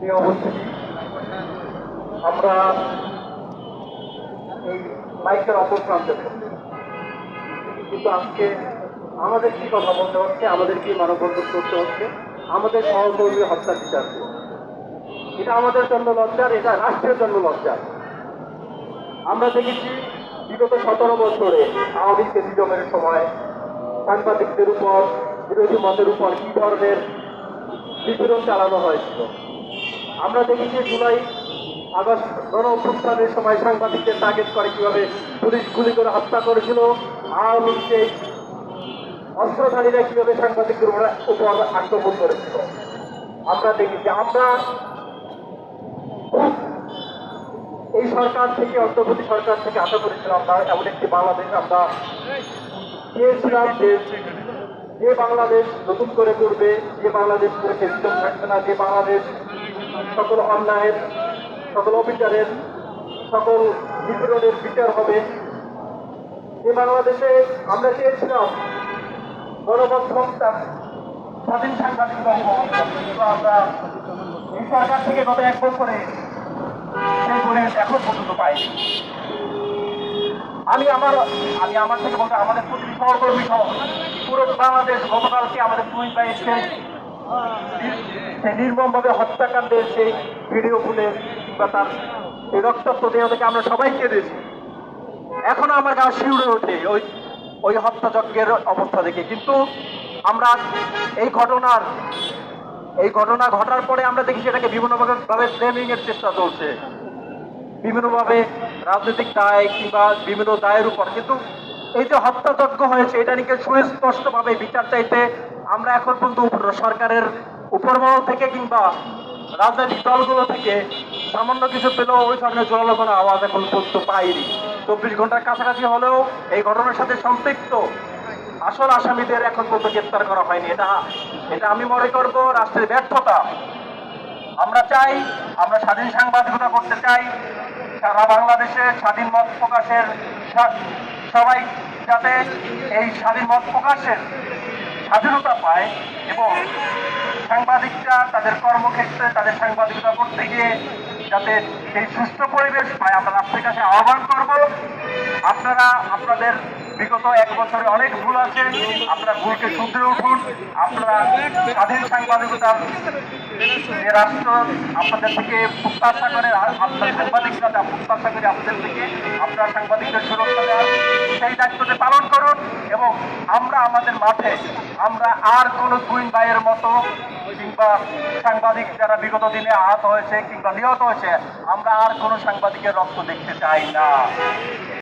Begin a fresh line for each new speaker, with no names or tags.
প্রিয় উপস্থিতি, আমরা এই মাইকের অপর প্রান্তে থাকি। কিন্তু আজকে আমাদের কি কথা বলতে হচ্ছে, আমাদের কি মানববন্ধন করতে হচ্ছে, আমাদের সহকর্মী হত্যার বিচার দিয়ে। এটা আমাদের জন্য লজ্জার, এটা রাষ্ট্রের জন্য লজ্জার। আমরা দেখেছি বিগত 17 বছরে আওয়ামী ফ্যাসিজমের সময় সাংবাদিকদের উপর, বিরোধী মতের উপর কি ধরনের নিপীড়ন চালানো হয়েছিল। আমরা দেখেছি জুলাই আগস্ট গণ অভ্যুত্থানের সময় সাংবাদিকদের টার্গেট করে কিভাবে পুলিশ গুলি করে হত্যা করেছিল। আওয়ামী লীগ অস্ত্রধারীরা কিভাবে সাংবাদিকদের উপর আক্রমণ করেছিল। আমরা দেখেছি, আমরা এই সরকার থেকে, অন্তর্বর্তী সরকার থেকে আশা করেছিলাম না এমন একটি বাংলাদেশ আমরা চেয়েছিলাম, যে বাংলাদেশ নতুন করে করবে, যে বাংলাদেশ করে ফেসিজম থাকবে না, যে বাংলাদেশ সকল অন্যায়ের, সকল অবিচারের, সকল নিপীড়নের বিচার হবে, যে বাংলাদেশে আমরা চেয়েছিলাম গণমাধ্যম স্বাধীন সাংবাদিকতা হবে। কিন্তু আমরা এই সরকার থেকে গত 1 বছরে সেই গুণে এখন পর্যন্ত পাইনি। আমি আমার থেকে বলতে আমাদের প্রতিটি সহকর্মী সহ পুরো বাংলাদেশ গতকালকে আমাদের দুই ভাই সেই নির্মমভাবে হত্যাকাণ্ডের সেই ভিডিও ফুলে কিংবা তার এই রক্তাক্ত দেহ থেকে আমরা সবাই কেঁদেছি। এখনো আমার গা শিউরে ওঠে ওই হত্যাযজ্ঞের অবস্থা দেখে। কিন্তু আমরা এই ঘটনা ঘটার পরে আমরা দেখি সেটাকে বিভিন্নভাবে ফ্রেমিং এর চেষ্টা চলছে, বিভিন্নভাবে রাজনৈতিক দায় কিংবা বিভিন্ন দায়ের উপর। কিন্তু এই যে হত্যাযজ্ঞ হয়েছে এটা নিয়ে সুস্পষ্টভাবে বিচার চাইতে আমরা এখন পর্যন্ত সরকারের উপরমহল থেকে কিংবা রাজনৈতিক দলগুলো থেকে সামান্য কিছু পেলেও ওই ধরনের জোরালো কোনো আওয়াজ এখন পর্যন্ত পাইনি। 24 ঘন্টার কাছাকাছি হলেও এই ঘটনার সাথে সম্পৃক্ত আসল আসামিদের এখন পর্যন্ত গ্রেপ্তার করা হয়নি। এটা আমি মনে করব রাষ্ট্রের ব্যর্থতা। আমরা চাই, আমরা স্বাধীন সাংবাদিকতা করতে চাই, সারা বাংলাদেশে স্বাধীন মত প্রকাশের সবাই যাতে এই স্বাধীন মত প্রকাশের স্বাধীনতা পায় এবং সাংবাদিকরা তাদের কর্মক্ষেত্রে তাদের সাংবাদিকতা করতে গিয়ে যাতে সেই সুষ্ঠু পরিবেশ পায়, আমরা রাষ্ট্রের কাছে আহ্বান করব, আপনারা আপনাদের বিগত 1 বছরে অনেক ভুল আছে, আপনারা ভুলকে শুধরে উঠুন। আপনারা স্বাধীন সাংবাদিকতার যে রাষ্ট্র আপনাদের থেকে প্রত্যাশা করে, আপনার সাংবাদিকরা যা প্রত্যাশা করে আপনাদের থেকে, আপনারা সাংবাদিকদের সুরক্ষা দেওয়ার সেই দায়িত্বটি পালন করুন। এবং আমরা আমাদের মাঠে আমরা আর কোনো দুই ভাইয়ের মতো কিংবা সাংবাদিক যারা বিগত দিনে আহত হয়েছে কিংবা নিহত হয়েছে, আমরা আর কোনো সাংবাদিকের রক্ত দেখতে চাই না।